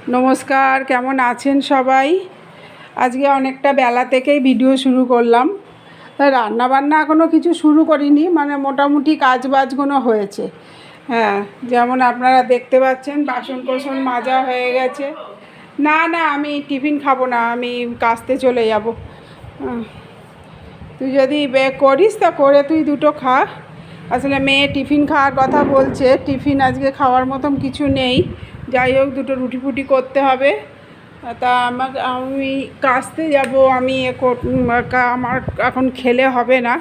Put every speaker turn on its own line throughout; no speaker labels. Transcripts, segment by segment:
নমস্কার, কেমন আছেন সবাই? আজকে অনেকটা বেলা থেকেই ভিডিও শুরু করলাম। রান্নাবান্না এখনও কিছু শুরু করিনি, মানে মোটামুটি কাজবাজগুলো হয়েছে। হ্যাঁ, যেমন আপনারা দেখতে পাচ্ছেন বাসন কোসন মাজা হয়ে গেছে। না না, আমি টিফিন খাবো না, আমি কাস্তে চলে যাব। তুই যদি করিস তা করে তুই দুটো খা। আসলে মেয়ে টিফিন খাওয়ার কথা বলছে, টিফিন আজকে খাওয়ার মতন কিছু নেই। যাই হোক, দুটো রুটি ফুটি করতে হবে। তা আমি কাস্তে যাব, আমি আমার এখন খেলে হবে না।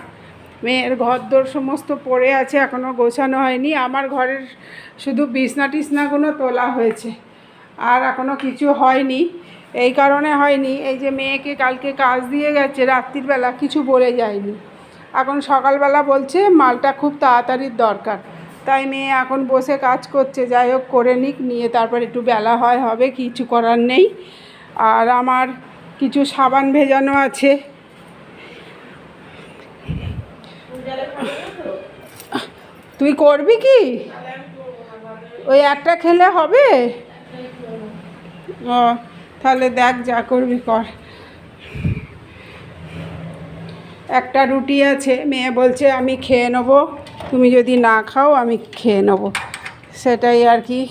মেয়ের ঘরদোর সমস্ত পড়ে আছে, এখনও গোছানো হয়নি। আমার ঘরের শুধু বিছনা টিছনাগুলো তোলা হয়েছে, আর এখনও কিছু হয়নি। এই কারণে হয়নি, এই যে মেয়েকে কালকে কাজ দিয়ে গেছে রাত্রিবেলা, কিছু বলে যায়নি। এখন সকালবেলা বলছে মালটা খুব তাড়াতাড়ির দরকার, তাই মেয়ে এখন বসে কাজ করছে। যাই হোক, করে নিক, নিয়ে তারপর একটু বেলা হবে, কিছু করার নেই। আর আমার কিছু সাবান ভেজানো আছে। তুই করবি কি? ওই একটা খেলে হবে? ও, তাহলে দেখ, যা করবি কর। একটা রুটি আছে, মেয়ে বলছে আমি খেয়ে নেবো, তুমি যদি না খাও আমি খেয়ে নেবো, সেটাই আর কি।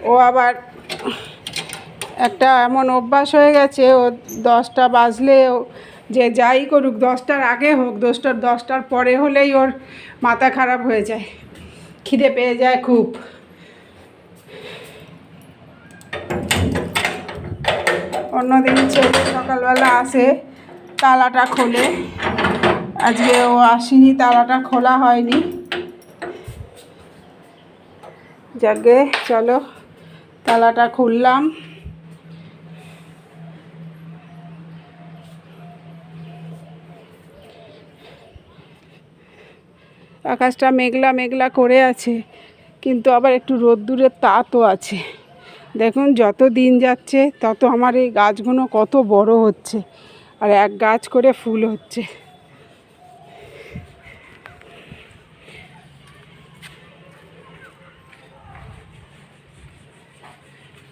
ও আবার একটা এমন অভ্যাস হয়ে গেছে, ও 10টা বাজলে যে যাই করুক, 10টার আগে হোক, 10টার পরে হলেই ওর মাথা খারাপ হয়ে যায়, খিদে পেয়ে যায় খুব। অন্যদিন ছেলে সকালবেলা আসে, তালাটা খোলে। আজকে ও আসেনি, তালাটা খোলা হয়নি। যাকে চলো, তালাটা খুললাম। আকাশটা মেঘলা মেঘলা করে আছে, কিন্তু আবার একটু রোদ্দুরের তাতও আছে। দেখুন, যত দিন যাচ্ছে তত আমার এই গাছগুলো কত বড় হচ্ছে, আর এক গাছ করে ফুল হচ্ছে।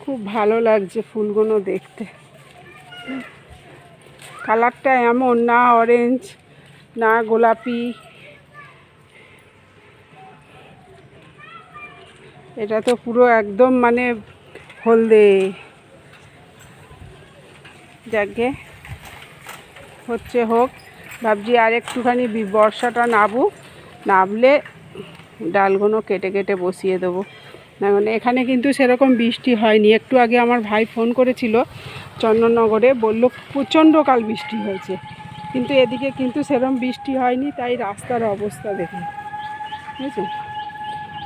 খুব ভালো লাগছে ফুলগুলো দেখতে। কালারটা এমন না অরেঞ্জ না গোলাপি, এটা তো পুরো একদম মানে হলদে। যাকে হচ্ছে হোক, ভাবছি আর একটুখানি বর্ষাটা নামলে ডালগুলো কেটে কেটে বসিয়ে দেবো। না মানে এখানে কিন্তু সেরকম বৃষ্টি হয়নি। একটু আগে আমার ভাই ফোন করেছিল চন্দননগরে, বলল প্রচণ্ডকাল বৃষ্টি হয়েছে, কিন্তু এদিকে কিন্তু সেরকম বৃষ্টি হয়নি। তাই রাস্তার অবস্থা দেখুন, বুঝছেন?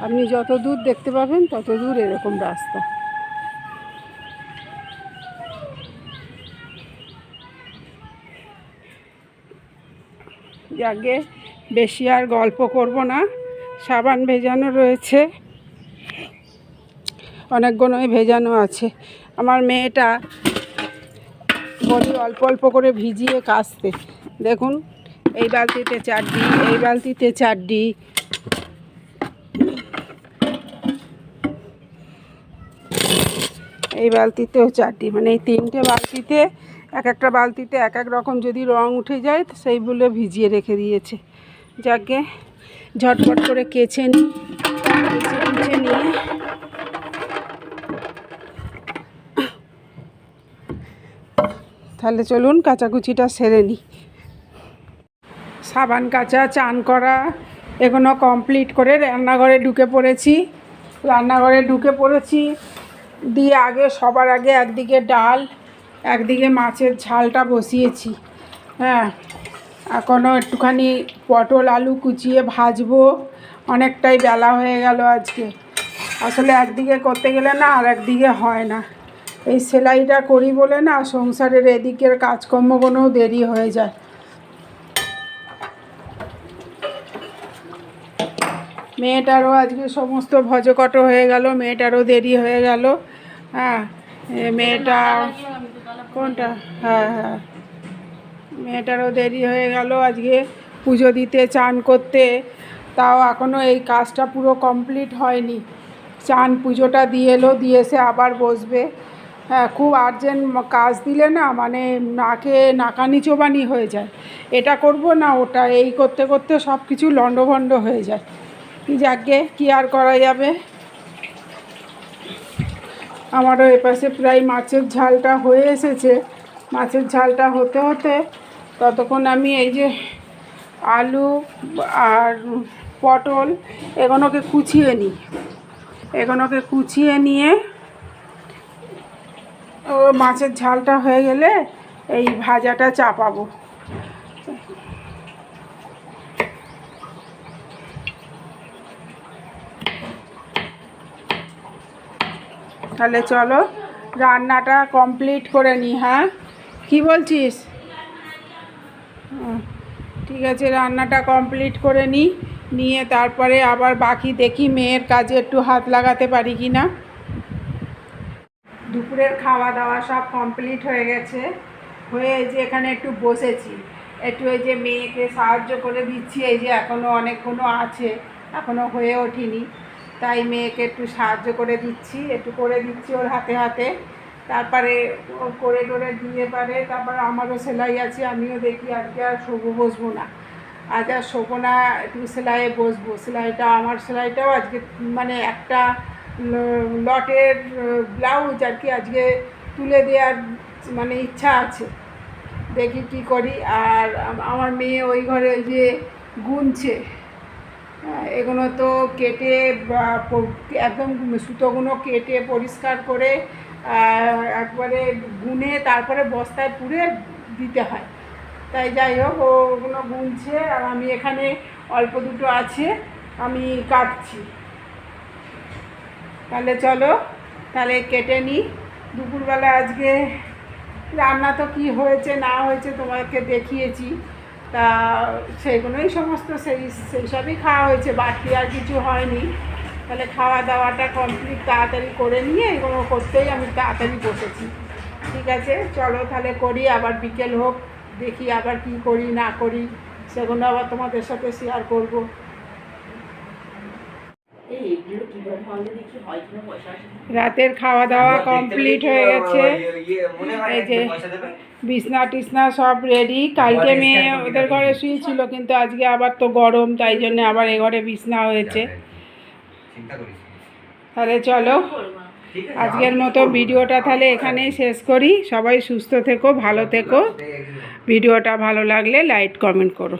আপনি যত দূর দেখতে পাবেন তত দূর এরকম রাস্তা। যাকে বেশি আর গল্প করব না, সাবান ভেজানো রয়েছে, অনেকগুলোই ভেজানো আছে। আমার মেয়েটা বলি অল্প অল্প করে ভিজিয়ে কাচতে। দেখুন, এই বালতিতে 4ডি, এই বালতিতে 4ডি, এই বালতিতেও 4ডি, মানে এই 3টে বালতিতে, এক একটা বালতিতে এক এক রকম যদি রং উঠে যায় তো সেইগুলো ভিজিয়ে রেখে দিয়েছে। যাকে ঝটপট করে কেচে নিই, কেচে নিয়ে তাহলে চলুন কাচাকুচিটা সেরে নিই। সাবান কাচা, চান করা এগুলো কমপ্লিট করে রান্নাঘরে ঢুকে পড়েছি। দিয়ে সবার আগে একদিকে ডাল, একদিকে মাছের ঝালটা বসিয়েছি। হ্যাঁ, এখনও একটুখানি পটল আলু কুচিয়ে ভাজবো। অনেকটাই বেলা হয়ে গেল আজকে। আসলে একদিকে করতে গেলে না আর একদিকে হয় না। এই সেলাইটা করি বলে না, সংসারের এদিকের কাজকর্মগুলোও দেরি হয়ে যায়। মেয়েটারও আজকে সমস্ত ভজকট হয়ে গেল, মেয়েটারও দেরি হয়ে গেল। হ্যাঁ, মেয়েটা কোনটা, হ্যাঁ, মেয়েটারও দেরি হয়ে গেল আজকে পুজো দিতে, চান করতে। তাও এখনও এই কাজটা পুরো কমপ্লিট হয়নি। চান পুজোটা দিয়ে এলো, দিয়ে এসে আবার বসবে। হ্যাঁ, খুব আর্জেন্ট কাজ দিলে না মানে নাকানি চোবানি হয়ে যায়, এটা করব না ওটা, এই করতে করতে সব কিছু লণ্ডভণ্ড হয়ে যায়। যাকে কি আর করা যাবে। আমারও এপাশে প্রায় মাছের ঝালটা হয়ে এসেছে। মাছের ঝালটা হতে হতে ততক্ষণ আমি এই যে আলু আর পটল এগুলোকে কুচিয়ে নিয়ে ও মাছের ঝালটা হয়ে গেলে এই ভাজাটা চাপাবো। তাহলে চলো রান্নাটা কমপ্লিট করে নিই। হ্যাঁ, কি বলছিস? ঠিক আছে, রান্নাটা কমপ্লিট করে নিয়ে তারপরে আবার বাকি দেখি মেয়ের কাজে একটু হাত লাগাতে পারি কি না। দুপুরের খাওয়া দাওয়া সব কমপ্লিট হয়ে গেছে, হয়ে এই যে এখানে একটু বসেছি, একটু এই যে মেয়েকে সাহায্য করে দিচ্ছি। এই যে এখনও অনেকক্ষণ আছে, এখনও হয়ে ওঠেনি, তাই মেয়েকে একটু সাহায্য করে দিচ্ছি ওর হাতে হাতে। তারপরে ও করে দিয়ে পারে, তারপর আমারও সেলাই আছে, আমিও দেখি আজকে আর বসবো না, আজ আর শোবো না, একটু সেলাইয়ে বসবো। আমার সেলাইটাও আজকে মানে একটা লটের ব্লাউজ আর কি আজকে তুলে দেওয়ার মানে ইচ্ছা আছে, দেখি কি করি। আর আমার মেয়ে ওই ঘরে ওই যে গুনছে, এগুলো তো কেটে একদম সুতোগুলো কেটে পরিষ্কার করে একবারে গুনে তারপরে বস্তায় পুরে দিতে হয়। তাই যাই হোক, ওগুলো গুনছে আর আমি এখানে অল্প দুটো আছে, আমি কাটছি। তাহলে চলো, তাহলে কেটে নিই। দুপুরবেলা আজকে রান্না তো কী হয়েছে না হয়েছে তোমাকে দেখিয়েছি, তা সেগুলোই সমস্ত সেই সবই খাওয়া হয়েছে, বাকি আর কিছু হয়নি। তাহলে খাওয়া দাওয়াটা কমপ্লিট তাড়াতাড়ি করে নিয়ে এগুলো করতেই আমি তাড়াতাড়ি বসেছি। ঠিক আছে, চলো তাহলে করি, আবার বিকেল হোক, দেখি আবার কি করি না করি, সেগুলো আবার তোমাদের সাথে শেয়ার করব। রাতের খাওয়া দাওয়া কমপ্লিট হয়ে গেছে, এই যে বিছনা টিছনা সব রেডি। কালকে মেয়ে ওদের ঘরে শুয়েছিল, কিন্তু আজকে আবার তো গরম, তাই জন্য আবার এ ঘরে বিছনা হয়েছে। তাহলে চলো আজকের মতো ভিডিওটা তাহলে এখানেই শেষ করি। সবাই সুস্থ থেকো, ভালো থেকো। ভিডিওটা ভালো লাগলে লাইক কমেন্ট করো।